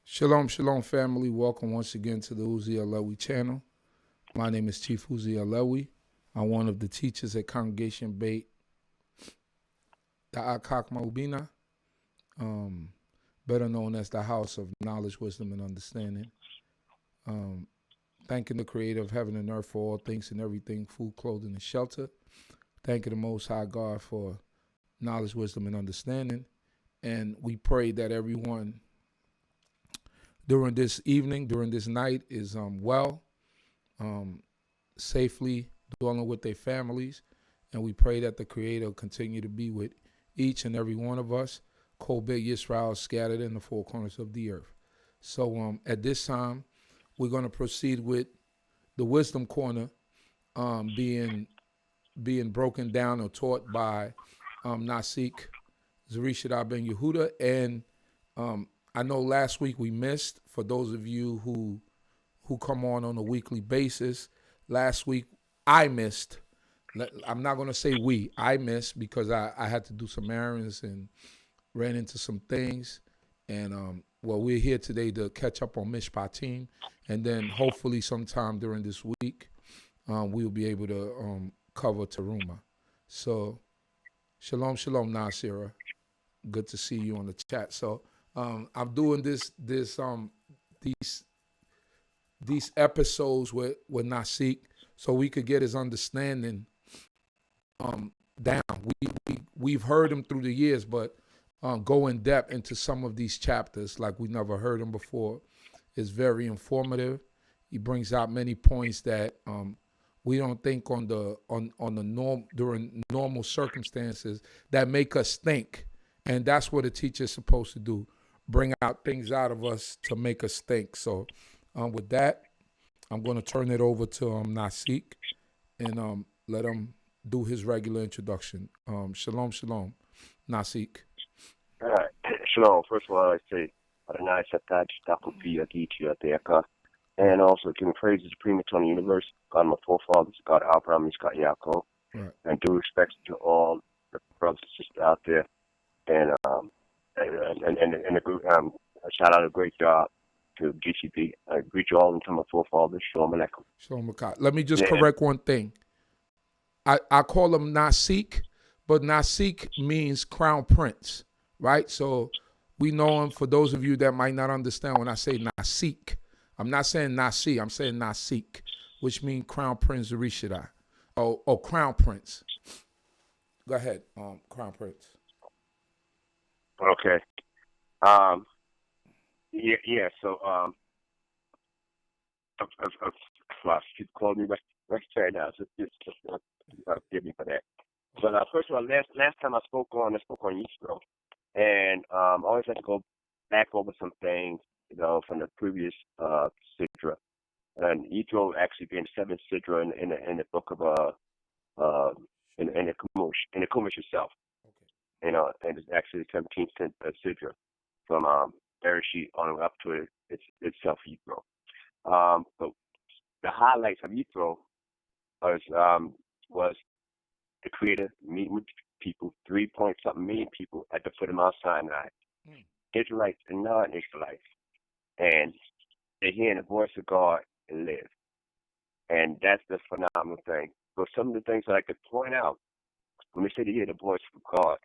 Shalom, shalom, family. Welcome once again to the Uzi Alewi channel. My name is Chief Uzi Alewi. I'm one of the teachers at Congregation Beit Da'akak Maubina, better known as the House of Knowledge, Wisdom, and Understanding. Thanking the Creator of heaven and earth for all things and everything, food, clothing, and shelter. Thanking the Most High God for knowledge, wisdom, and understanding. And we pray that everyone during this evening, during this night, is well, safely dwelling with their families. And we pray that the Creator will continue to be with each and every one of us, Kol Beit Yisrael, scattered in the four corners of the earth. So at this time, we're going to proceed with the Wisdom Corner being broken down or taught by Nasik, Zurishaddai ben Yehudah. And I know last week we missed, for those of you who come on a weekly basis, last week I missed. I'm not going to say we. I missed because I had to do some errands and ran into some things. And, we're here today to catch up on Mishpatim. And then hopefully sometime during this week, we'll be able to cover Teruma. So, shalom, shalom, Nasira. Good to see you on the chat. So, I'm doing these episodes with Nasik so we could get his understanding down. We've heard him through the years, but go in depth into some of these chapters like we never heard him before. It's very informative. He brings out many points that we don't think on the norm during normal circumstances that make us think, and that's what a teacher is supposed to do: bring out things out of us to make us think. So, with that, I'm going to turn it over to Nasik and let him do his regular introduction. Shalom, shalom, Nasik. All right. Shalom. First of all, I say, Adonai Shatad, Shtakupi, Agiti, Ateka, and also giving praise to the premature on the universe, God, my forefathers, God, Abraham, God, Yaakov, Right. and due respect to all the brothers and sisters out there, and a good, shout out a great job to d.c.b. I greet you all into my forefathers. Shalom Aleichem. Shalom Akai. Let me just correct one thing. I call him Nasik, but Nasik means crown prince, right? So we know him. For those of you that might not understand, when I say Nasik, I'm not saying Nasi, I'm saying Nasik, which means crown prince Zurishaddai, or crown prince. Go ahead, crown prince. Okay. Yeah. So, she's calling me right now. So just forgive me for that. But first of all, last time I spoke on Yisro, and I always have to go back over some things, from the previous Sidra, and Yisro actually being 7th Sidra in the book of in the Kumash itself, and it's actually the 17th Sidra from Bereshit on up to itself Yisro. But the highlights of Yisro was the Creator meeting with people, 3-point-something million people at the foot of Mount Sinai, Israelites and non-Israelites, and they're hearing the voice of God and live. And that's the phenomenal thing. So some of the things that I could point out when we say to hear the voice of God,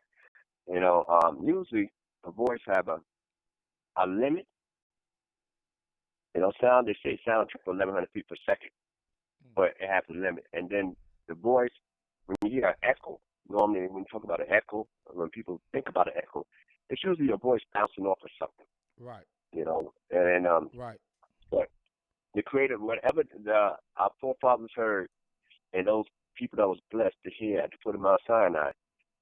usually a voice have a limit. Sound, they say sound to 1,100 feet per second, but it has a limit. And then the voice, when you hear an echo, normally when you talk about an echo, when people think about an echo, it's usually your voice bouncing off of something. Right. Right. But the Creator, whatever our forefathers heard, and those people that was blessed to hear at the foot of Mount Sinai,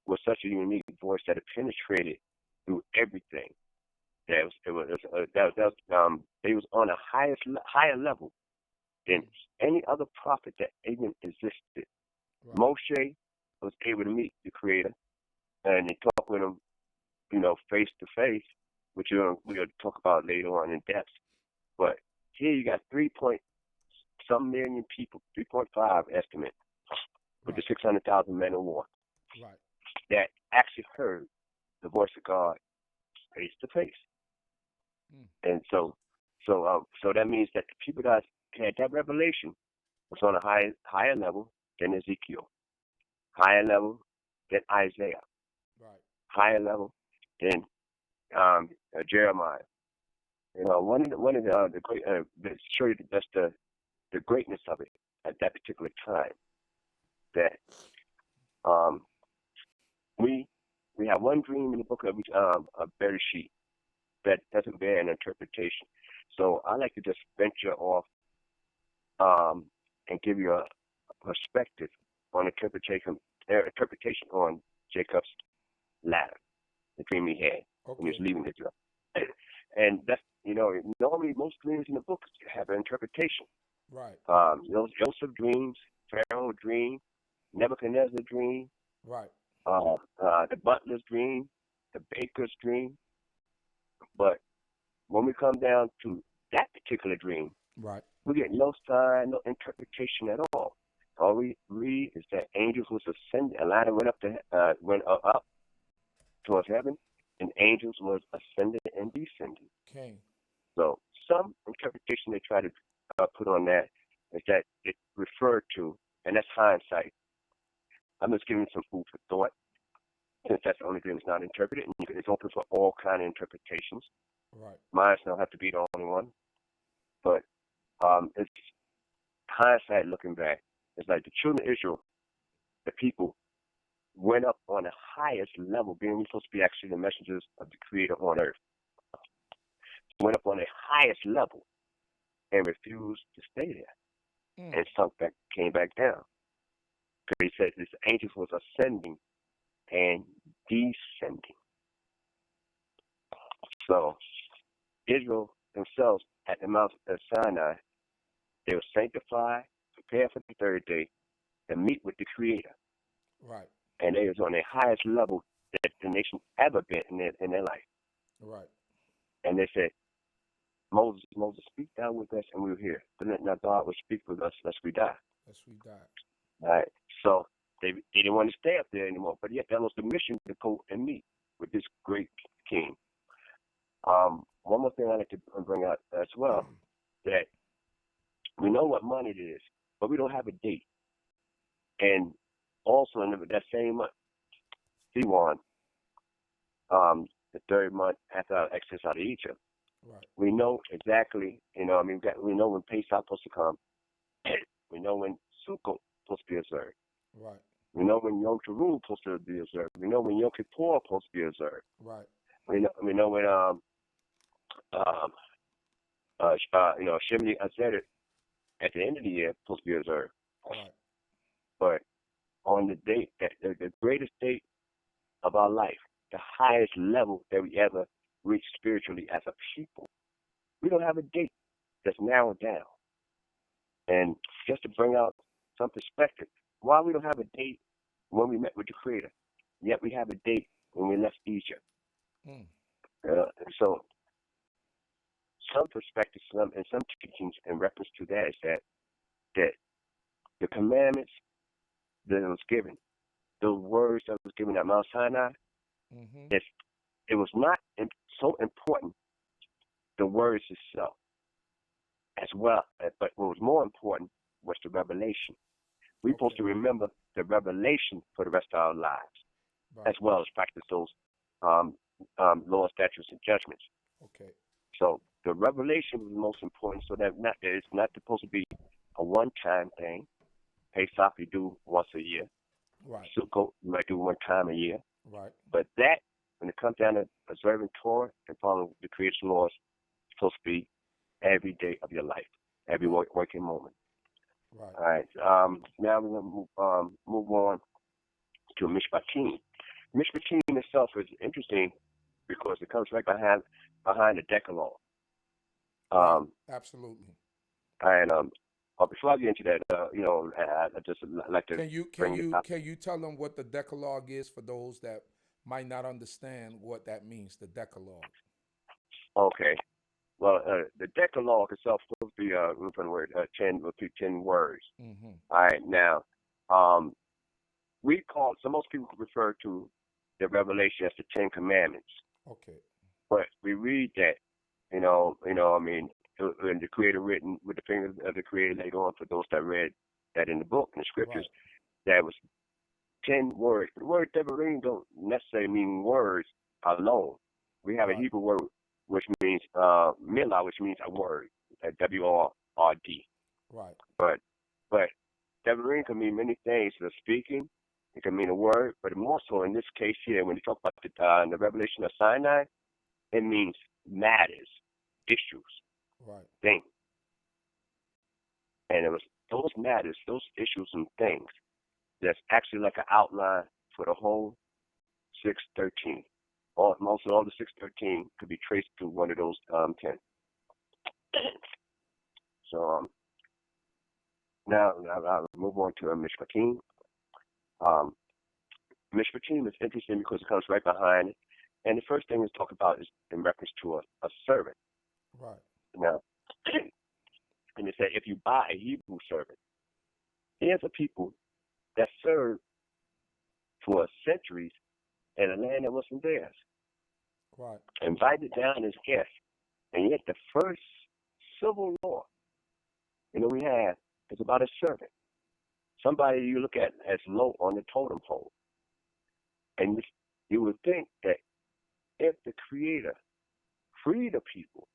was such a unique voice that it penetrated through everything. They was on a higher level than any other prophet that even existed. Right. Moshe was able to meet the Creator and they talk with him, face to face, which we'll talk about later on in depth. But here you got 3 point some million people, 3.5 estimate, with the 600,000 men of war Right. that actually heard the voice of God face to face. And so that means that the people that had that revelation was on a higher level than Ezekiel, higher level than Isaiah, Right. higher level than Jeremiah. One of the great show you that's the greatness of it at that particular time. That we have one dream in the book of Bereshit that doesn't bear an interpretation. So I like to just venture off and give you a perspective on interpretation on Jacob's ladder, the dream he had when he was leaving Israel. And that's normally most dreams in the book have an interpretation. Right. Joseph dreams, Pharaoh dream, Nebuchadnezzar dream, Right. The butler's dream, the baker's dream. But when we come down to that particular dream, right, we get no sign, no interpretation at all. All we read is that angels was ascending, a ladder went up towards heaven, and angels was ascending and descending. Okay. So some interpretation they try to put on that is that it referred to, and that's hindsight. I'm just giving some food for thought, since that's the only dream that's not interpreted, and it's open for all kind of interpretations. Right. Mine don't have to be the only one, but it's hindsight looking back. It's like the children of Israel, the people, went up on the highest level, being we're supposed to be actually the messengers of the Creator on earth. Went up on the highest level and refused to stay there, and came back down. Because he said this angel was ascending and descending. So Israel themselves at the Mount of Sinai, they were sanctified, prepared for the third day, to meet with the Creator. Right. And they was on the highest level that the nation ever been in their life. Right. And they said, Moses, speak thou with us, and we will hear. But let not God will speak with us, lest we die. Lest we die. All right. So they didn't want to stay up there anymore. But yet that was the mission to go and meet with this great king. One more thing I like to bring out as well, that we know what month it is, but we don't have a date. And also in that same month, Siwan, the third month after our exodus out of Egypt, right, we know exactly, we know when Pesach supposed to come. We know when Sukkot supposed to be observed. Right. We know when Yom Kippur supposed to be observed. We know when Yom Kippur supposed to be observed. Right. We know when Shemini Atzeret at the end of the year supposed to be observed. Right. But on the date, the greatest date of our life, the highest level that we ever reached spiritually as a people, we don't have a date that's narrowed down. And just to bring out some perspective, why we don't have a date when we met with the Creator, yet we have a date when we left Egypt. So some perspectives and some teachings in reference to that is that the commandments that was given, those words that was given at Mount Sinai, it was not so important, the words itself, as well. But what was more important was the revelation. We're supposed to remember the revelation for the rest of our lives, right, as well as practice those laws, statutes, and judgments. Okay. So the revelation was the most important, so that it's not supposed to be a one-time thing. Pesach you do once a year. Right. Sukkot you might do one time a year. Right. But that, when it comes down to observing Torah and following the Creator's laws, it's supposed to be every day of your life, every working moment. Right. All right. Now we're going to move on to Mishpatim. Mishpatim itself is interesting because it comes right behind the Decalogue. Absolutely. And before I get into that, I just like to can you tell them what the Decalogue is for those that might not understand what that means, the Decalogue? Okay. Well, the Decalogue itself is supposed to be 10 words. Mm-hmm. All right. Now, most people refer to the Revelation as the Ten Commandments. Okay. But we read that, I mean, and the Creator written with the finger of the Creator laid on for those that read that in the book, in the scriptures, that was 10 words. The word Devarim don't necessarily mean words alone. We have a Hebrew word which means milah, which means a word, W-O-R-D. Right. But Devarim can mean many things. The speaking, it can mean a word, but more so in this case here, when you talk about the revelation of Sinai, it means matters, issues, things. And it was those matters, those issues and things that's actually like an outline for the whole 613. Most of all the 613 could be traced to one of those 10. So now I'll move on to Mishpatim. Mishpatim is interesting because it comes right behind it. And the first thing to talk about is in reference to a servant. Right. Now, and it said if you buy a Hebrew servant, here's a people that served for centuries in a land that wasn't theirs. Right. Invited down as guests. And yet the first civil law, we have is about a servant. Somebody you look at as low on the totem pole. And you would think that if the Creator freed the people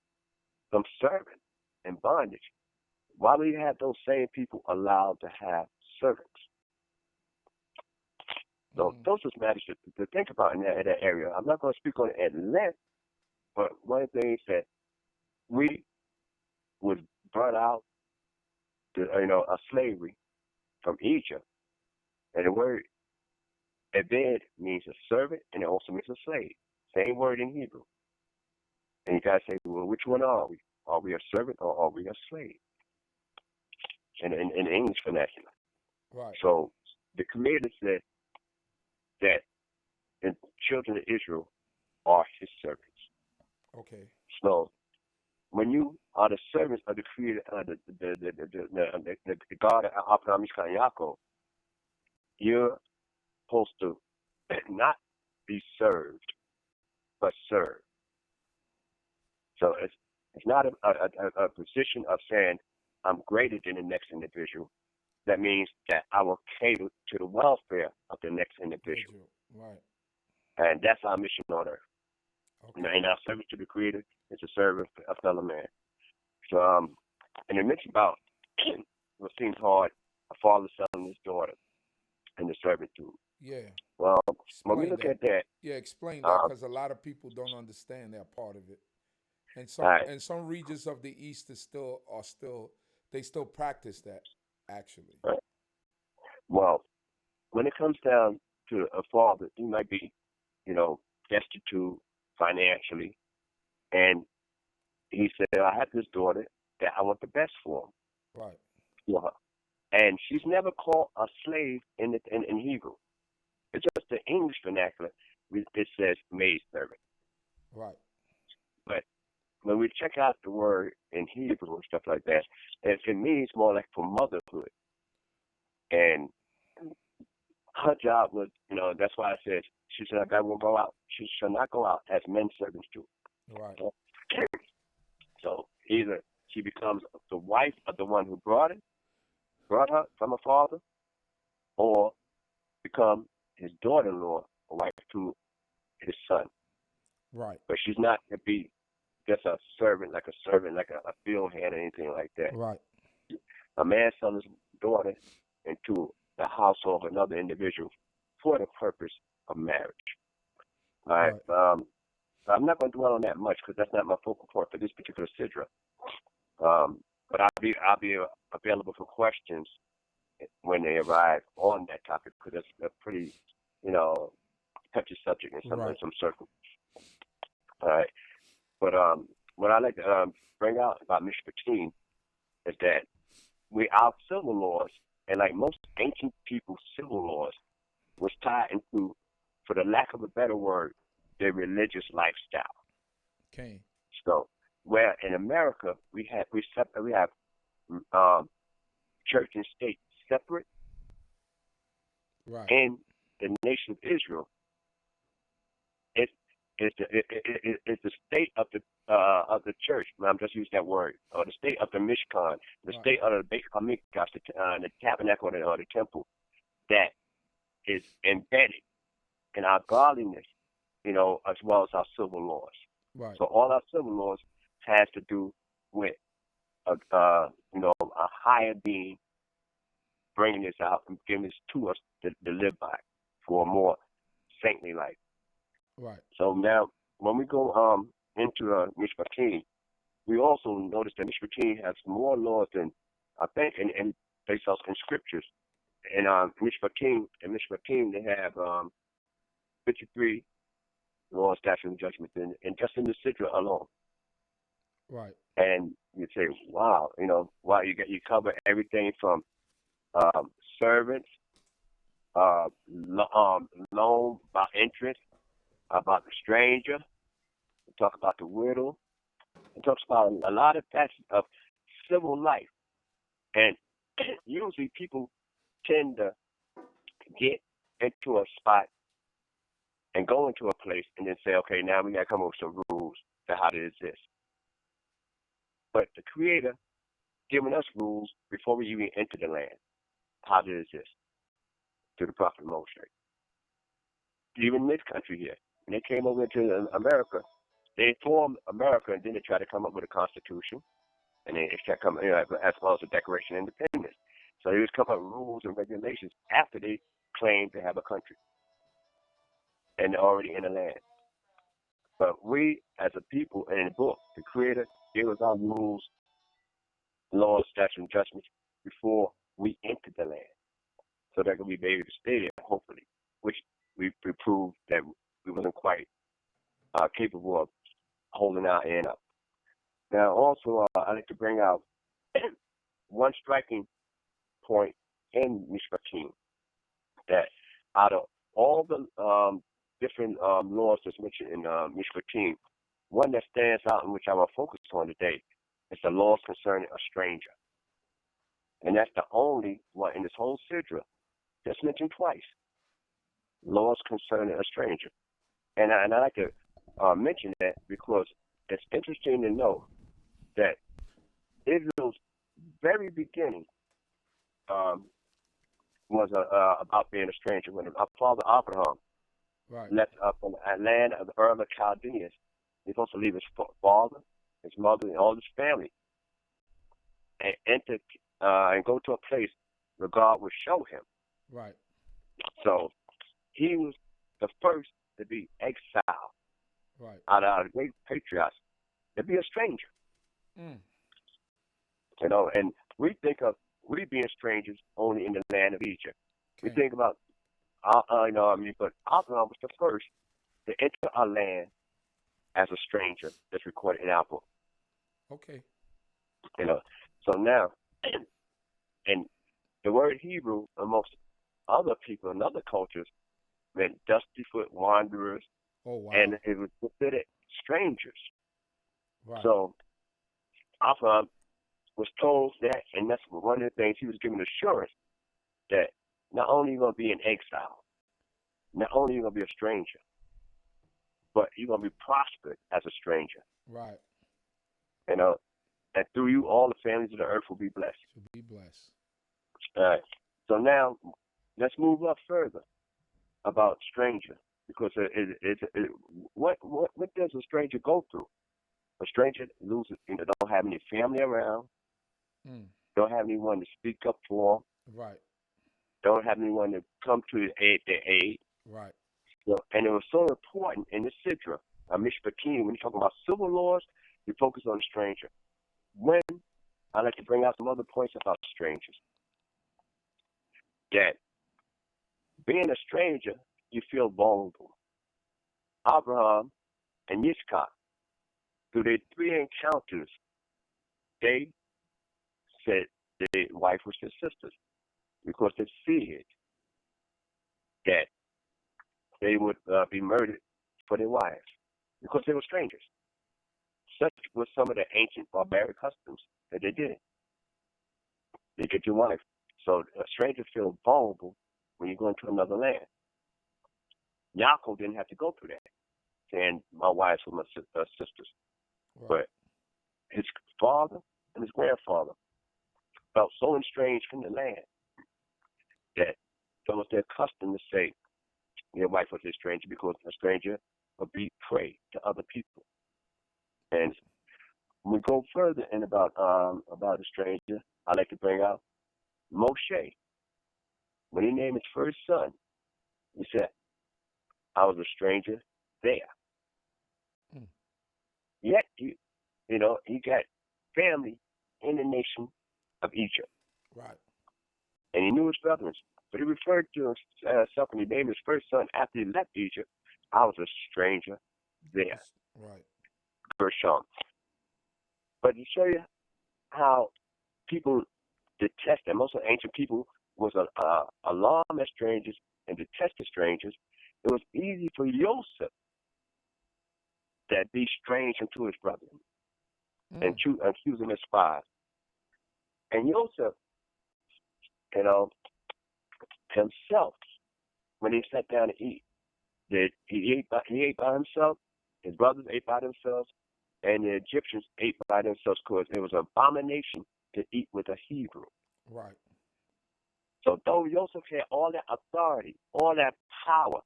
from serving and bondage, why would you have those same people allowed to have servants? So those are matters to think about in that area. I'm not going to speak on it at length, but one of the things that we was brought out to, a slavery from Egypt, and the word Ebed means a servant, and it also means a slave. Same word in Hebrew. And you guys say, well, which one are we? Are we a servant or are we a slave? In English vernacular. Right. So the Creator said that the children of Israel are His servants. Okay. So when you are the servants of the Creator, the God of Abraham, Yitzchak, and Yaakov, you're supposed to not be served, but serve. So it's not a position of saying I'm greater than the next individual. That means that I will cater to the welfare of the next individual. Right. And that's our mission on earth. Okay. And our service to the Creator is to serve a fellow man. So, and it mentioned about what seems hard, a father selling his daughter and the servitude. Yeah. Well, Explain when we look that. at that. Yeah, explain that, because a lot of people don't understand that part of it. And some regions of the East they still practice that, actually. Right. Well, when it comes down to a father, he might be, destitute financially, and he said, I have this daughter that I want the best for him. Right. For her. And she's never called a slave in Hebrew. It's just the English vernacular. It says maid servant. Right. But when we check out the word in Hebrew and stuff like that, it means more like for motherhood. And her job was, that's why I said, she said, I will go out. She shall not go out as men servants do. Right. So either she becomes the wife of the one who brought her from her father, or become his daughter-in-law, or wife to his son. Right. But she's not to be just a servant, like a field hand or anything like that. Right. A man sells his daughter into the household of another individual for the purpose of marriage. All right. I'm not going to dwell on that much because that's not my focal point for this particular Sidra. But I'll be available for questions when they arrive on that topic, because it's a pretty, touchy subject in some circles. All right. But what I like to bring out about Mishpatim is that our civil laws, and like most ancient people's civil laws, was tied into, for the lack of a better word, their religious lifestyle. Okay. So, where in America we have church and state separate, Right. in the nation of Israel. It's the state of the church. I'm just using that word, or the state of the Mishkan, the Right. state of the Beit Hamikdash, the tabernacle or the temple that is embedded in our godliness, as well as our civil laws. Right. So all our civil laws has to do with a higher being bringing this out and giving this to us to live by for a more saintly life. Right. So now, when we go into Mishpatim, we also notice that Mishpatim has more laws than I think, and based off in scriptures. And Mishpatim, they have 53 laws, statutes, and judgments, and just in the Sidra alone. Right. And you say, wow, wow, you cover everything from servants, loan by interest, about the stranger. We talk about the widow. It talks about a lot of facets of civil life. And usually people tend to get into a spot and go into a place and then say, okay, now we got to come up with some rules for how to exist. But the Creator giving us rules before we even enter the land, how to exist, to the prophet Moshe. Even this country here, when they came over into America, they formed America and then they tried to come up with a constitution, and they kept coming, as well as the Declaration of Independence. So they was coming up with rules and regulations after they claimed to have a country and they're already in the land. But we, as a people, and in the book, the Creator gave us our rules, laws, statutes, and judgments before we entered the land, so that we be able to stay there, hopefully, which we proved that we wasn't quite capable of holding our end up. Now, also, I'd like to bring out one striking point in Mishpatim, that out of all the different laws that's mentioned in Mishpatim, one that stands out and which I will focus on today is the laws concerning a stranger. And that's the only one in this whole Sidra that's mentioned twice, laws concerning a stranger. And I like to mention that because it's interesting to know that Israel's very beginning was about being a stranger. When our father Abraham left from the land of the Ur of the Chaldeans, he's supposed to leave his father, his mother, and all his family, and enter and go to a place where God would show him. Right. So he was the first to be exiled. Right. Out of the great patriarchs, to be a stranger. Mm. And we think of we being strangers only in the land of Egypt. Okay. We think about, but Abraham was the first to enter our land as a stranger that's recorded in our book. Okay. So now, and the word Hebrew amongst other people and other cultures meant dusty foot wanderers. Oh, wow. And it was considered strangers. Right. So Abraham was told that, and that's one of the things he was given assurance that not only are you going to be in exile, not only are you going to be a stranger, but you're going to be prospered as a stranger. Right. And through you, all the families of the earth will be blessed. To be blessed. All right. So now, let's move up further about stranger, because what does a stranger go through? A stranger loses, don't have any family around, don't have anyone to speak up for them. Right. Don't have anyone to come to their aid. Right. So, and it was so important in the Sidra, Mishpatim, when you talk about civil laws, you focus on the stranger. When I like to bring out some other points about strangers, that being a stranger, you feel vulnerable. Abraham and Yitzchak, through their 3 encounters, they said their wife was their sisters because they feared that they would be murdered for their wives because they were strangers. Such was some of the ancient barbaric customs that they did. They get your wife. So a stranger feels vulnerable when you go into another land. Yaakov didn't have to go through that, saying my wives were my sisters. Right. But his father and his grandfather felt so estranged from the land that it was their custom to say their wife was a stranger because a stranger would be prey to other people. And when we go further in about a stranger, I like to bring out Moshe. When he named his first son, he said, I was a stranger there. Mm. Yet, he got family in the nation of Egypt. Right. And he knew his brethren. But he referred to himself when he named his first son after he left Egypt, I was a stranger there. Right. Gershom. But to show you how people detest them, most of the ancient people was alarmed at strangers and detested strangers. It was easy for Joseph that be strange unto his brethren and accuse them as spies. And Joseph, himself, when he sat down to eat, he ate by himself, his brothers ate by themselves, and the Egyptians ate by themselves because it was an abomination to eat with a Hebrew. Right. So though Joseph had all that authority, all that power,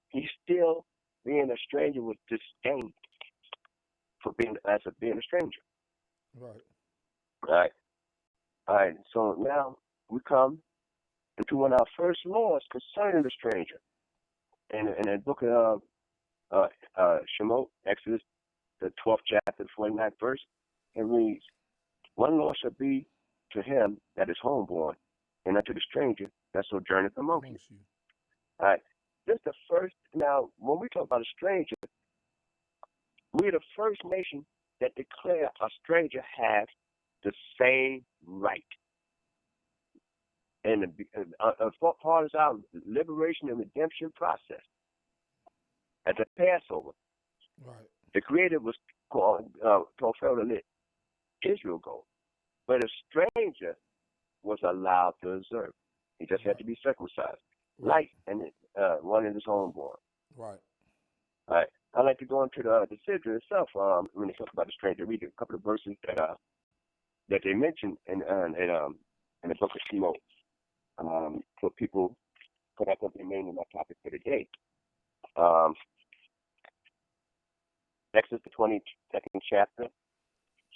he still, being a stranger, was disdained for being a stranger. Right. Right. All right. So now we come into one of our first laws concerning the stranger. In the book of Shemot, Exodus, the 12th chapter, 49th verse, it reads, one law shall be to him that is homeborn, and unto the stranger that sojourneth among you. All right. This is the first. Now, when we talk about a stranger, we're the first nation that declare a stranger has the same right. And part of our liberation and redemption process. At the Passover, right, the Creator was told Pharaoh to let Israel go. But a stranger was allowed to observe. He just had to be circumcised. right, and one in his homeborn. Right. All right. I like to go into the Sidra itself. When they talk about the stranger, read a couple of verses that they mentioned in the book of Shemot. For people, because that's what they named in my topic for today. Exodus the 22nd chapter,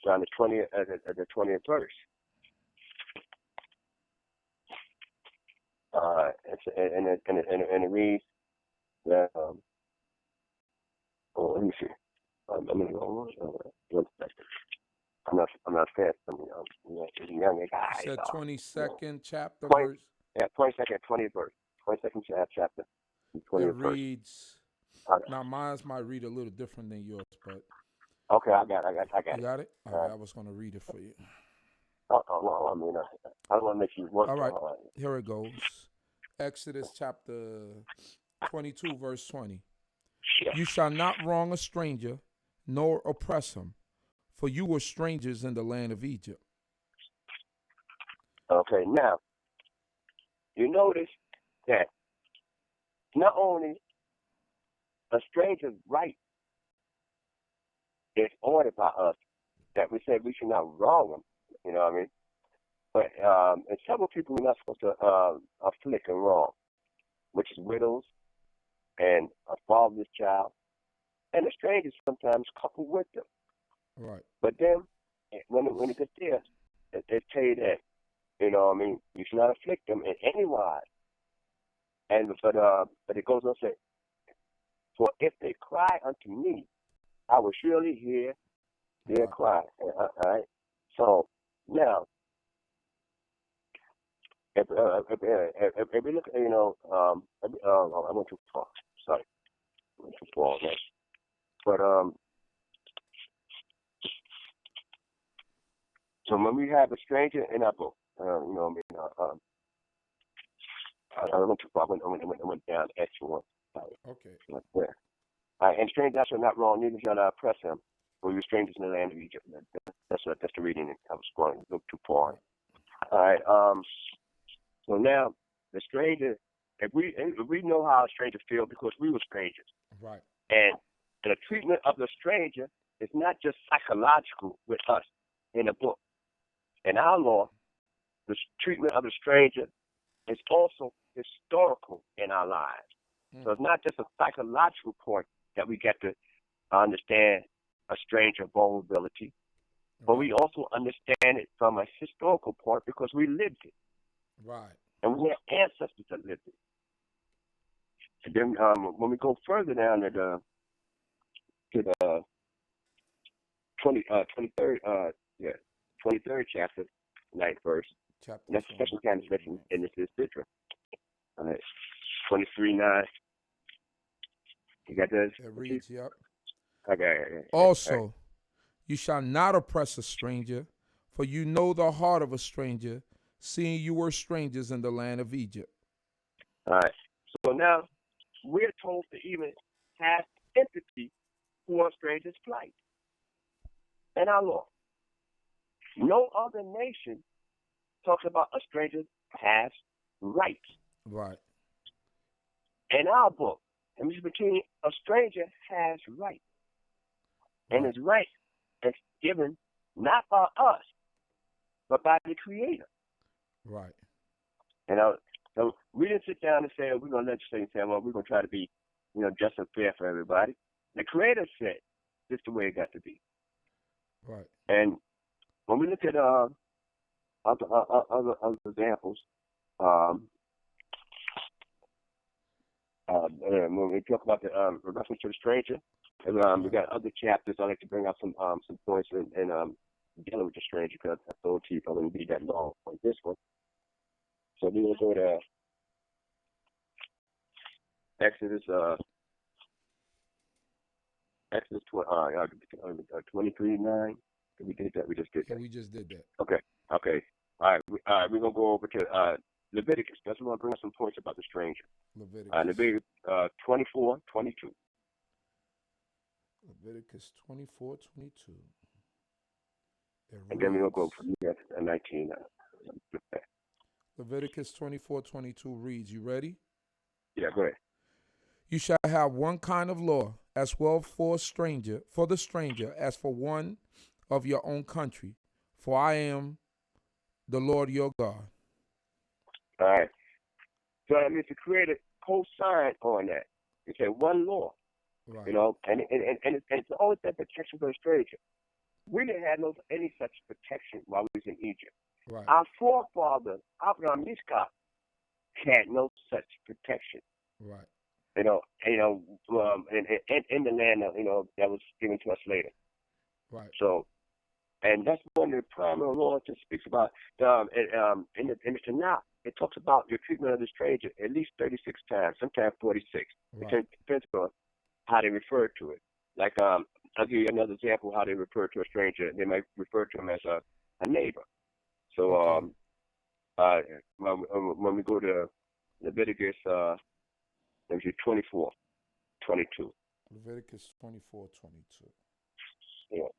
around the 20th verse. And it reads that. Let me see. I'm gonna go. One second. I'm not fast. Young guy. You said 22nd chapter 20, verse. Yeah, 22nd, 20th verse. 22nd chapter. 20th It reads. Now, mine might read a little different than yours, but. Okay, I got it. You got it? All right, I was going to read it for you. No, I don't want to make you work. All right, here it goes. Exodus chapter 22, verse 20. Yeah. You shall not wrong a stranger, nor oppress him, for you were strangers in the land of Egypt. Okay, now, you notice that not only a stranger's right is ordered by us, that we said we should not wrong them, you know what I mean? But and several people we're not supposed to afflict and wrong, which is widows and a fatherless child, and the strangers sometimes coupled with them. Right. But then, when it gets there, they tell you that, you know what I mean, you should not afflict them in any wise. And but it goes on to say, for if they cry unto me, I will surely hear their cry. All right. So now, if we look, I went too far. Sorry, I went too far on that. But so when we have a stranger in our book, I went too far. I went down extra one. Okay. Right there. And strangers shall not wrong, neither shall I oppress him. For you strangers in the land of Egypt. That's the reading. I was going a little too far. All right. So now the stranger if we know how a stranger feels because we were strangers. Right. And the treatment of the stranger is not just psychological with us in the book. In our law, the treatment of the stranger is also historical in our lives. So it's not just a psychological point that we get to understand a stranger vulnerability, but we also understand it from a historical point because we lived it. Right. And we have ancestors that lived it. And then when we go further down to the 23rd chapter, 9th verse, Chapter and that's the second time it's mentioned in this is Sidra. 23:9. You got that? It reads, yep. Okay. Also, you shall not oppress a stranger, for you know the heart of a stranger, seeing you were strangers in the land of Egypt. All right. So now we're told to even have empathy for a stranger's plight in our law. No other nation talks about a stranger has rights. Right. In our book, in Mishpatim, a stranger has rights. And his right is given not by us, but by the Creator. Right. So we didn't sit down and say, we're going to legislate and say, well, we're going to try to be, just and fair for everybody. The Creator said, this is the way it got to be. Right. And when we look at other examples, when we talk about the reference to the stranger, we got other chapters. I like to bring up some points in dealing with the stranger because I told you I wouldn't be that long on this one. So we will go to Exodus 23:9. We did that. We just did that. Yeah, we just did that. Okay. All right. We're gonna go over to Leviticus. That's what I'm bring up some points about the stranger. Leviticus 24:22. Leviticus 24:22. And then we're gonna go from 19. Leviticus 24:22 reads, you ready? Yeah, go ahead. You shall have one kind of law as well for the stranger as for one of your own country, for I am the Lord your God. All right. So that means the Creator co-signed on that. He said one law. Right. And it's always that protection for the stranger. We didn't have any such protection while we was in Egypt. Right. Our forefathers, Abraham, Yitzchak, had no such protection. Right. In the land that was given to us later. Right. So, and that's one of the primary laws that speaks about in the Tanakh. It talks about your treatment of the stranger at least 36 times, sometimes 46. Right. It depends on how they refer to it. Like I'll give you another example how they refer to a stranger. They might refer to him as a neighbor. So when we go to Leviticus 24:22. Leviticus 24:22. Yeah.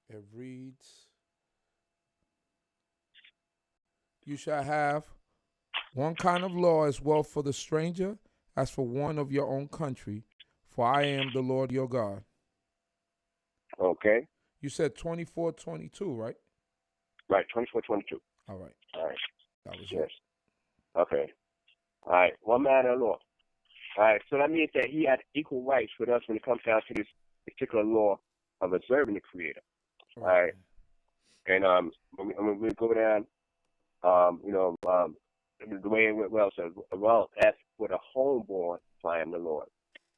It reads, you shall have one kind of law as well for the stranger as for one of your own country, for I am the Lord your God. Okay. You said 24:22, right? Right, 24:22. All right. That was yes. it. Okay. All right. One man and law. All right. So that means that he had equal rights with us when it comes down to this particular law of observing the Creator. All right. And when we go down, the way it went well says, well, as for the homeborn, I am the Lord,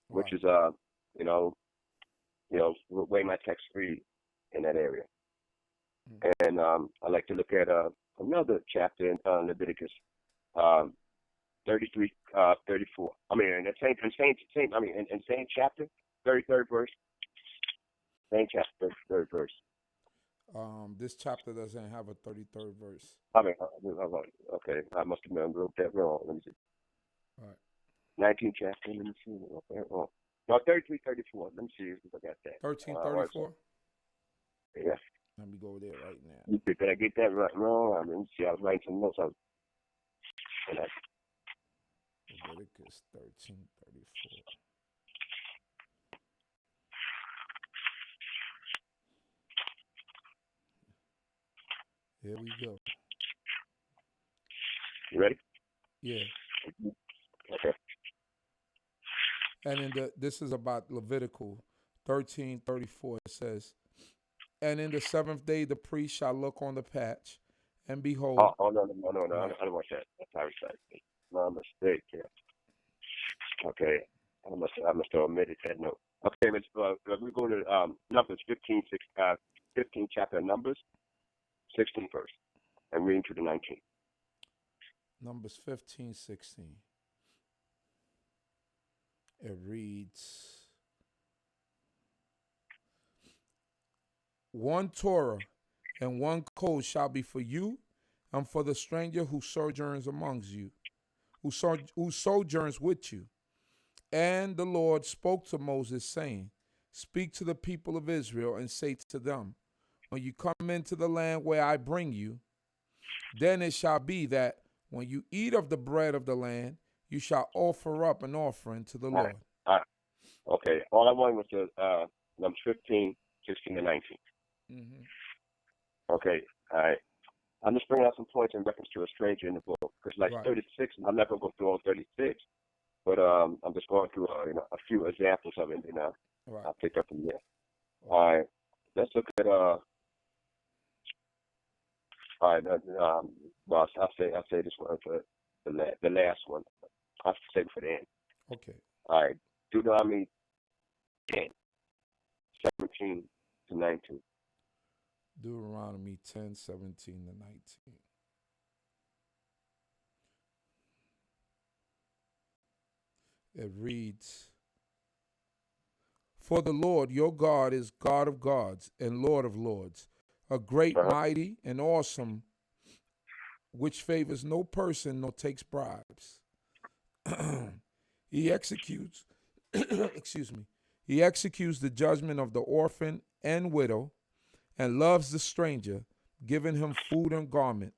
which is the way my text reads in that area. And I like to look at another chapter in Leviticus 33:34. I mean, in the same chapter, 33rd verse. Same chapter, 33rd verse. This chapter doesn't have a 33rd verse. Okay, I must have wrote that wrong. Let me see. All right. 19 chapter. Let me see. Okay, wrong. No, 33:34. Let me see if I got that. 13:34. Yeah. Let me go there right now. Did I get that right wrong? I mean, see, I was writing some notes. Leviticus 13:34. Here we go. You ready? Yeah. Okay. And this is about Levitical 13:34. It says, "And in the seventh day the priest shall look on the patch, and behold." Oh no. Right. I don't want that. That's how I said. My mistake here. Okay. I must have omitted that note. Okay, we go to Numbers 15 chapter of Numbers, 16 verse, and reading to the 19th. Numbers 15:16. It reads, "One Torah and one code shall be for you and for the stranger who sojourns amongst you, who sojourns with you. And the Lord spoke to Moses, saying, Speak to the people of Israel and say to them, When you come into the land where I bring you, then it shall be that when you eat of the bread of the land, you shall offer up an offering to the Lord." All right. Okay. All I wanted was the Numbers 15, 16, and 19. Mm-hmm. Okay. All right. I'm just bringing out some points in reference to a stranger in the book, because like Right. 36, I'm not going to go through all 36, but I'm just going through a few examples of it, and Right. I'll pick up from there. Okay. All right. Let's look at all right. Well, I'll say this one for the last one. I'll save it for the end. Okay. All right. Deuteronomy 10, 17 to 19. Deuteronomy 10, 17 to 19. It reads, "For the Lord your God is God of gods and Lord of lords, a great, mighty, and awesome, which favors no person nor takes bribes. He executes, excuse me, he executes the judgment of the orphan and widow, and loves the stranger, giving him food and garment.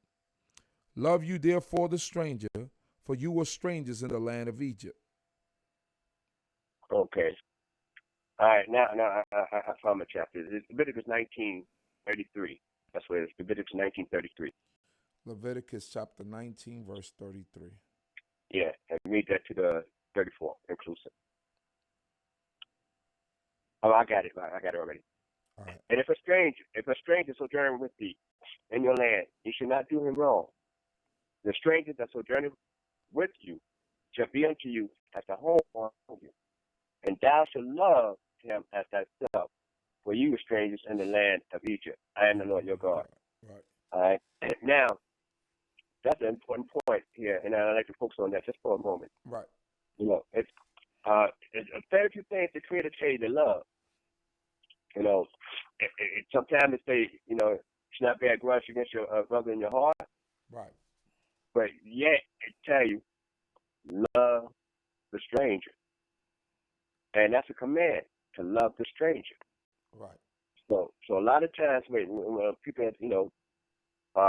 Love you therefore the stranger, for you were strangers in the land of Egypt." Okay. All right. Now I found my chapter. It's Leviticus 19:33. That's where it's Leviticus 19:33. Leviticus chapter 19, verse 33. Yeah, and read that to the 34 inclusive. Oh, I got it. I got it already. All right. And if a stranger sojourn with thee in your land, you should not do him wrong. The stranger that sojourneth with you shall be unto you as a home for you, and thou shalt love him as thyself. For you were strangers in the land of Egypt. I am the Lord your God. Right. All right. Now, that's an important point here, and I'd like to focus on that just for a moment. Right. It's a very few things the Creator tell you to love. Sometimes it say, it's not bear a grudge against your brother in your heart. Right. But yet it tell you, love the stranger. And that's a command, to love the stranger. Right. So a lot of times when people,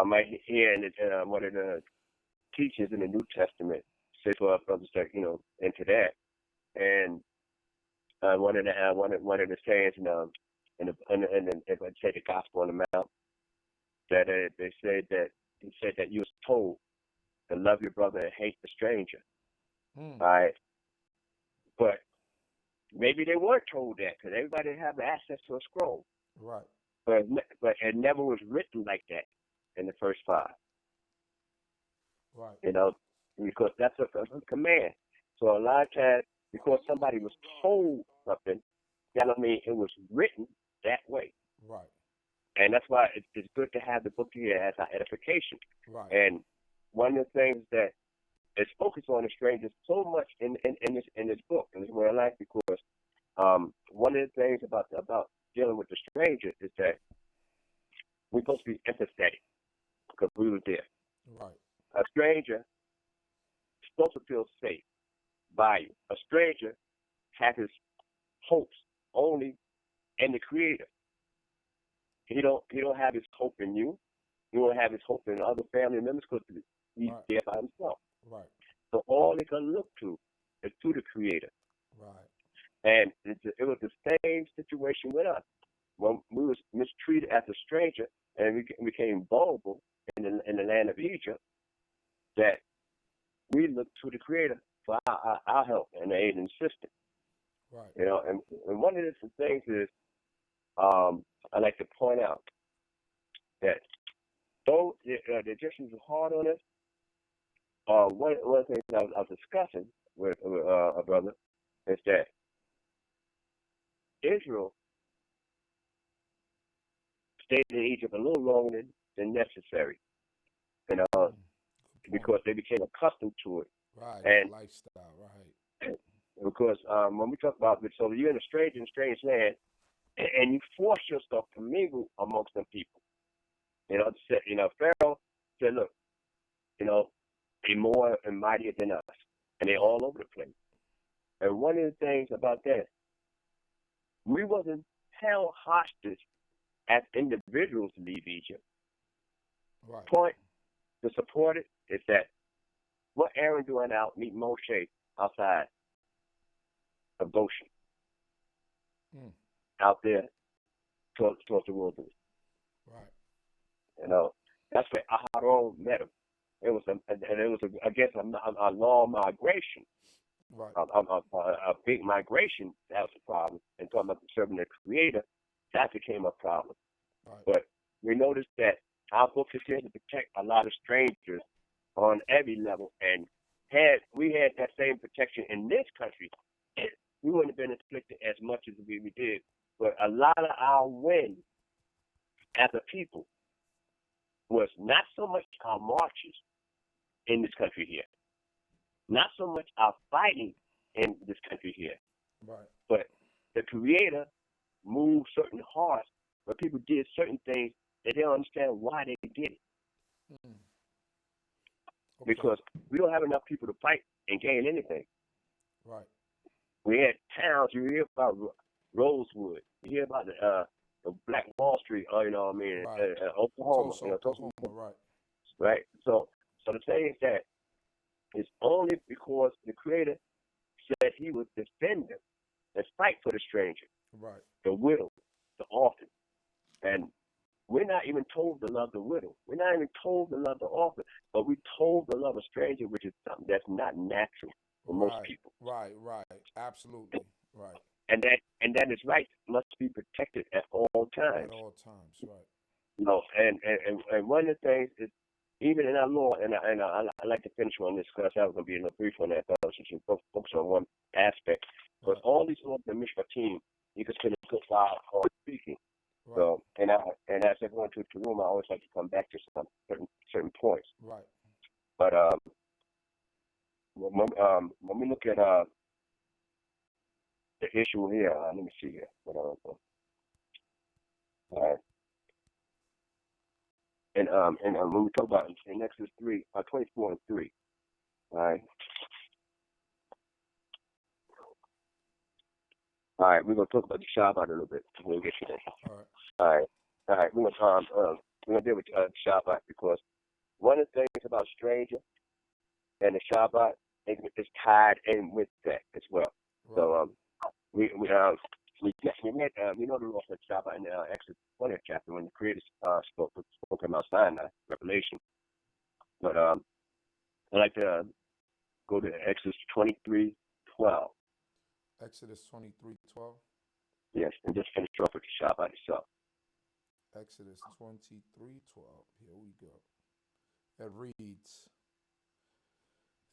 might hear in one of the teachings in the New Testament say for our brothers that, into that. And one of the sayings if I say the Gospel on the Mount, that they said that he said that you was told to love your brother and hate the stranger. All right, but maybe they weren't told that because everybody didn't have access to a scroll. Right. But it never was written like that in the first 5. Right. Because that's a command. So a lot of times, because somebody was told something, that don't mean it was written that way. Right. And that's why it's good to have the book here as our edification. Right. And one of the things that is focused on the strangers so much in this book, in this way of life, because one of the things about dealing with the stranger is that we're supposed to be empathetic because we were there. Right. A stranger is supposed to feel safe by you. A stranger has his hopes only in the Creator. he don't have his hope in you. He won't have his hope in other family members because he's Right. there by himself. Right. So all they can look to is to the Creator. Right. And it was the same situation with us. When we was mistreated as a stranger and we became vulnerable in the land of Egypt, that we looked to the Creator for our help and aid and assistance. Right. You know, and one of the things is I like to point out that though the Egyptians were hard on us, one of the things I was discussing with a brother is that Israel stayed in Egypt a little longer than necessary, you know, because they became accustomed to it. Right. And Lifestyle. Right. because when we talk about it, so you're in a strange land, and you force yourself to mingle amongst them people. Pharaoh said, look, they're more and mightier than us, and they're all over the place. And one of the things about that, we wasn't held hostage as individuals to leave Egypt. Right. Point to support it is that what Aaron doing out meet Moshe outside of Goshen, out there towards the wilderness. Right. That's where Aharon met him. It was against a long migration. Right. A big migration, that was the problem. And talking about serving the Creator, that became a problem. Right. But we noticed that our book is here to protect a lot of strangers on every level. And had we had that same protection in this country, we wouldn't have been afflicted as much as we did. But a lot of our win as a people was not so much our marches in this country here, not so much our fighting in this country here, right, but the Creator moved certain hearts where people did certain things that they don't understand why they did it. Okay. Because we don't have enough people to fight and gain anything. Right. We had towns, you hear about Rosewood, you hear about the Black Wall Street, right. Oklahoma. Oklahoma, right. Right. So the thing is that it's only because the Creator said He would defend them and fight for the stranger, right, the widow, the orphan. And we're not even told to love the widow. We're not even told to love the orphan, but we're told to love a stranger, which is something that's not natural for most people. Right. Absolutely. Right. And that is right must be protected at all times. At all times, right. And one of the things is, even in our law, and I like to finish on this because I was going to be in a brief on that, so you focus on one aspect. But all these laws, the Mishpatim, you can spend a good while on speaking. Right. So, and as I go into the room, I always like to come back to some certain points. Right. But when we look at the issue here, let me see here. All right. And when we talk about in Exodus 24 and 3, all right. All right, we're gonna talk about the Shabbat a little bit. We'll get to that. All right. We're gonna deal with Shabbat because one of the things about stranger and the Shabbat is tied in with that as well. Right. So we know the law of Shabbat in Exodus 20th chapter when the Creator spoke about Sinai, Revelation. But I'd like to go to Exodus 23:12. Exodus 23:12. Yes, and just finish off with the Shabbat itself. Exodus 23:12. Here we go.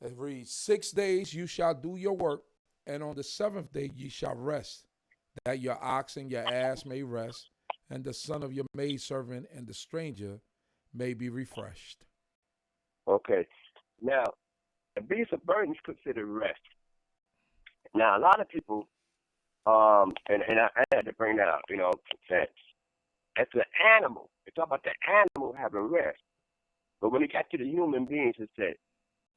It reads, 6 days you shall do your work, and on the seventh day ye shall rest, that your ox and your ass may rest, and the son of your maidservant and the stranger may be refreshed. Okay. Now, the beast of burden is considered rest. Now, a lot of people, and I had to bring that up, that it's an animal. They talk about the animal having rest. But when it got to the human beings, it said,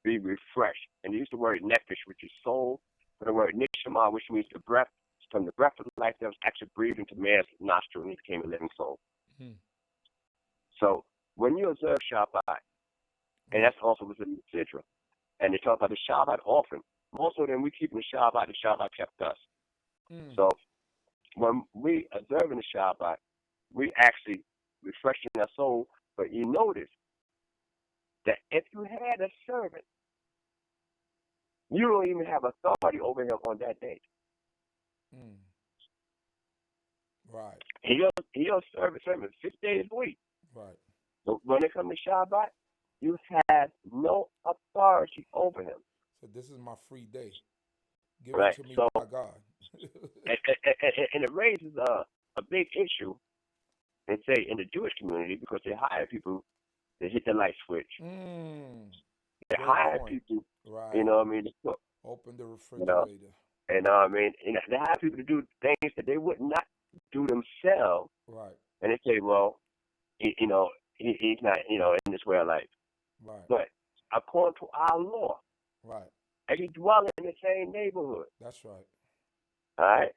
be refreshed. And they used the word nefesh, which is soul, for the word nishama, which means the breath, from the breath of life that was actually breathed into man's nostril and he became a living soul. So when you observe Shabbat, and that's also within the Sidra, and they talk about the Shabbat offering, most of them we keep in the Shabbat kept us. So when we observe in the Shabbat, we actually refreshing our soul. But you notice that if you had a servant, you don't even have authority over him on that day. Right. He'll serve 6 days a week. Right. But when it comes to Shabbat, you have no authority over him. So this is my free day. Give Right. it to me So, by God. and it raises a big issue, and say in the Jewish community, because they hire people to hit the light switch. They hire people, right. you know what I mean, to cook. Open the refrigerator. You know what I mean? They hire people to do things that they would not do themselves. Right. And they say, well, he's not, in this way of life. Right. But according to our law, right, and you dwell in the same neighborhood. That's right. All right?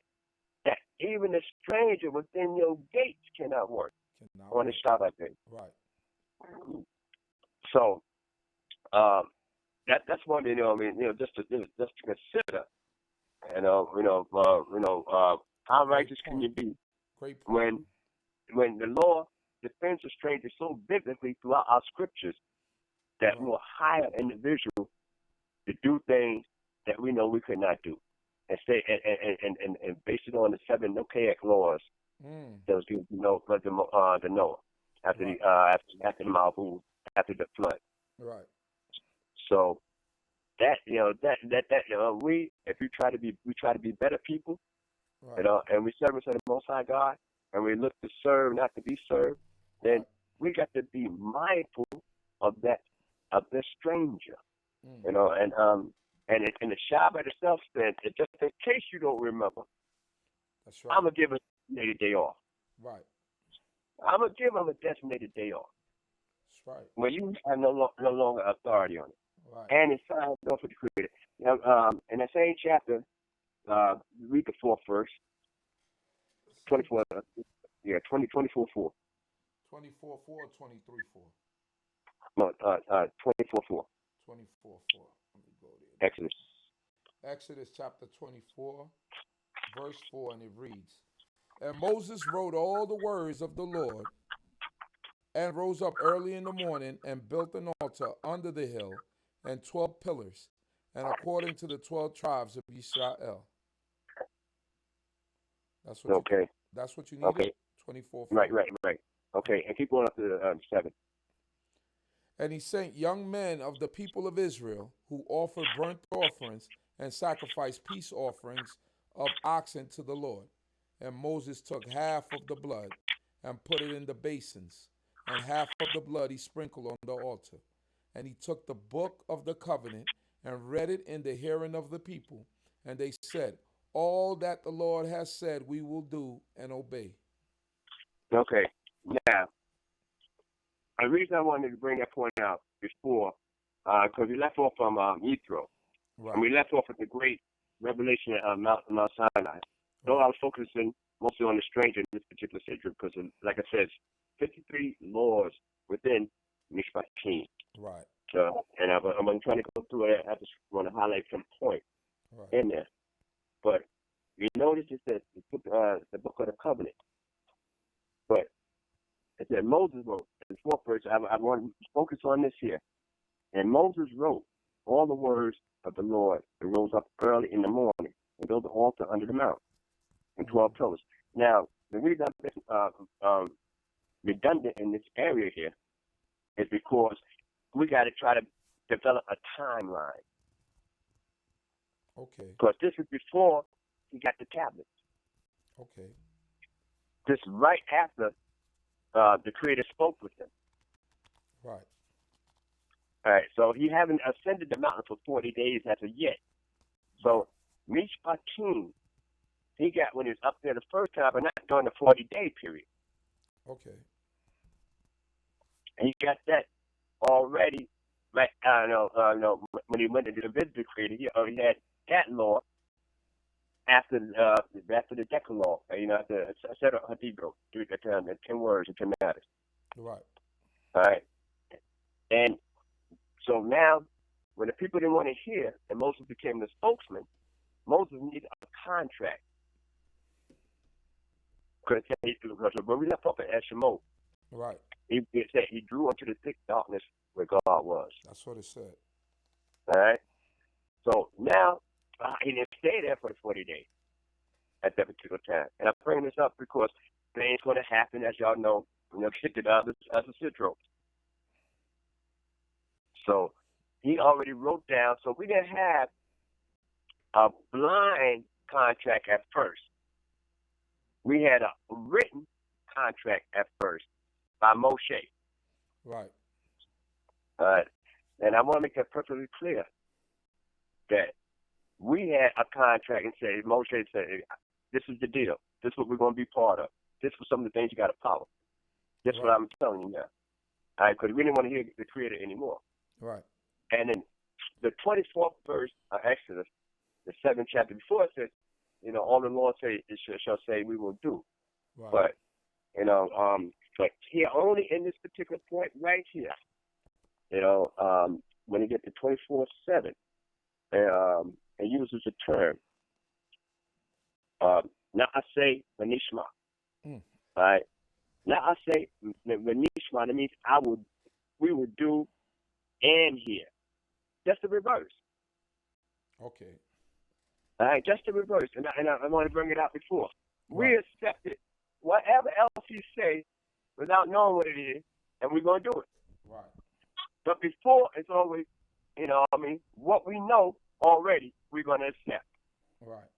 That even the stranger within your gates cannot work on the Shabbat day. Right. So, that's one, just to consider, how righteous can you be when the law defends the stranger so biblically throughout our scriptures that will hire an individual to do things that we know we could not do, and say and base it on the 7 Noachic laws that was given to Noah after the Ma'abu, after the flood. Right. So that we try to be better people, and we serve the Most High God, and we look to serve, not to be served, then we got to be mindful of the stranger, and the Shabbat itself said, just in case you don't remember, that's right, I'm gonna give a designated day off. Right. I'm gonna give them a designated day off. That's right. When you have no longer authority on it. Right. And it's signed off for the Creator. In that same chapter, read the 4th verse. 24, 24, 4. 24, 4 or 23, 4? No, 24, 4. 24, 4. Let me go there. Exodus chapter 24, verse 4, and it reads, And Moses wrote all the words of the Lord, and rose up early in the morning, and built an altar under the hill, and 12 pillars, and according to the 12 tribes of Israel. That's what that's what you needed? Okay. 24. 4. Right. Okay, and keep going up to 7. And he sent young men of the people of Israel, who offered burnt offerings and sacrificed peace offerings of oxen to the Lord. And Moses took half of the blood and put it in the basins, and half of the blood he sprinkled on the altar. And he took the book of the covenant and read it in the hearing of the people. And they said, All that the Lord has said we will do and obey. Okay. Now, the reason I wanted to bring that point out before, because we left off from Yithro, and we left off with the great revelation of Mount Sinai. Though I was focusing mostly on the stranger in this particular Sidra, because, like I said, 53 laws within Mishpatim. Right. So, and I'm trying to go through it. I just want to highlight some points in there. But you notice it says the book of the covenant. But it said Moses wrote in the 4th verse. I want to focus on this here. And Moses wrote all the words of the Lord and rose up early in the morning and built the altar under the mount and 12 pillars. Now, the reason I'm redundant in this area here is because we got to try to develop a timeline. Okay. Because this is before he got the tablets. Okay. This right after the Creator spoke with him. Right. All right. So he haven't ascended the mountain for 40 days as of yet. So Mishpatim, he got when he was up there the first time, but not during the 40-day period. Okay. And he got that already. Right. When he went to visit the Creator, he had that law after the Decalogue, after Sidra Hadibro, the 10 words and 10 matters. Right. All right. And so now, when the people didn't want to hear, and Moses became the spokesman, Moses needed a contract. Because when we left off at Shemot, right, it said he drew into the thick darkness where God was. That's what it said. All right. So now he didn't stay there for the 40 days at that particular time. And I'm bringing this up because things going to happen, as y'all know, shifted as a Sidra. So he already wrote down. So we didn't have a blind contract at first. We had a written contract at first by Moshe. Right. And I want to make that perfectly clear that we had a contract and said, Moshe said, this is the deal. This is what we're going to be part of. This was some of the things you got to follow. This is what I'm telling you now. All right, because we didn't want to hear the Creator anymore. Right. And then the 24th verse of Exodus, the 7th chapter before, it says, all the Lord shall say we will do. Right. But, but here, only in this particular point right here, when you get to 24:7, it uses the term, now I say, Manishma. All right. Now I say, Manishma, that means we will do and hear. Just the reverse. Okay. All right, just the reverse. And I want to bring it out before. Right. We accepted whatever else he say without knowing what it is, and we're going to do it. Right. But before, it's always, what we know already, we're going to accept. Right.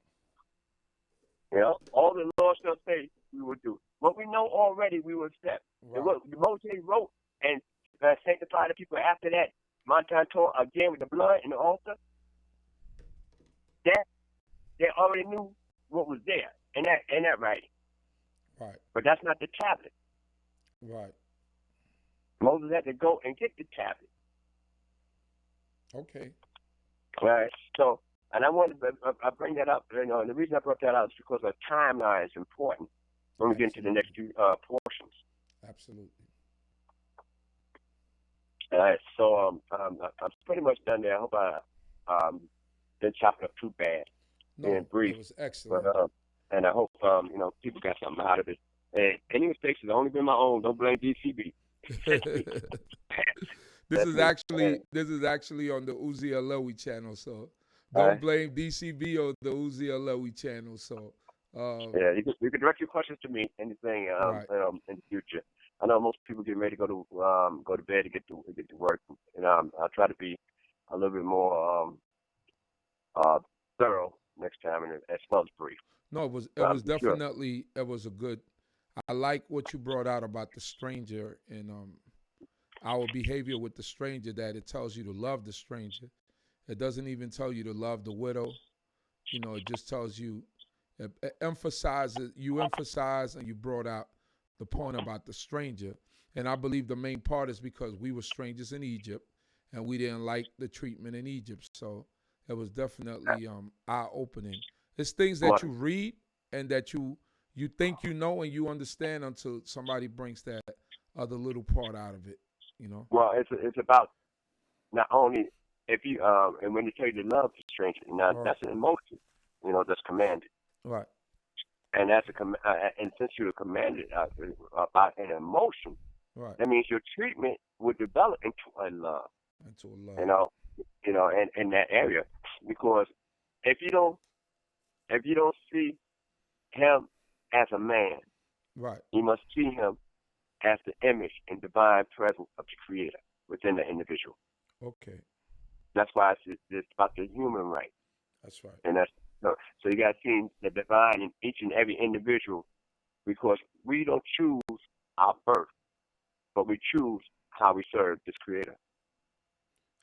All the Lord shall say, we will do. What we know already, we will accept. Right. And what Moses wrote and sanctified the people after that, Mount Torah, again with the blood and the altar, that they already knew what was there in that writing. Right. But that's not the tablet. Right. Moses had to go and get the tablet. Okay. Right. So, and I bring that up. The reason I brought that up is because the timeline is important when we get into the next two portions. Absolutely. All right. So I'm pretty much done there. I hope I didn't chop it up too bad. No, and brief. It was excellent. But, and I hope people got something out of it. And any mistakes have only been my own. Don't blame d.c.b. This is actually on the Uzi Alewi channel, so don't blame d.c.b. or the Uzi Alewi channel. So you can direct your questions to me. Anything in the future. I know most people get ready to go to bed to get to work, and I'll try to be a little bit more thorough next time, and as well as brief. No, it was definitely sure. It was a good. I like what you brought out about the stranger and our behavior with the stranger. That it tells you to love the stranger. It doesn't even tell you to love the widow. It just tells you, it emphasizes. You emphasize and you brought out the point about the stranger. And I believe the main part is because we were strangers in Egypt and we didn't like the treatment in Egypt. So it was definitely eye-opening. It's things that you read and that you think you know and you understand until somebody brings that other little part out of it, Well, it's about not only if you and when you tell you to love the stranger, that's an emotion, that's commanded. Right. And that's and since you're commanded about an emotion, right, that means your treatment would develop into a love. Into a love. In that area, because if you don't see him as a man, right, you must see him as the image and divine presence of the Creator within the individual. Okay. That's why it's about the human right. That's right. And that's so you got to see the divine in each and every individual, because we don't choose our birth, but we choose how we serve this Creator.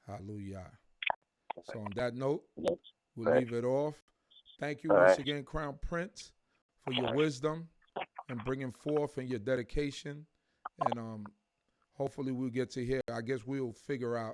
Hallelujah. So on that note, we'll leave it off. Thank you once again, Crown Prince, for your wisdom and bringing forth and your dedication. And hopefully we'll get to hear. I guess we'll figure out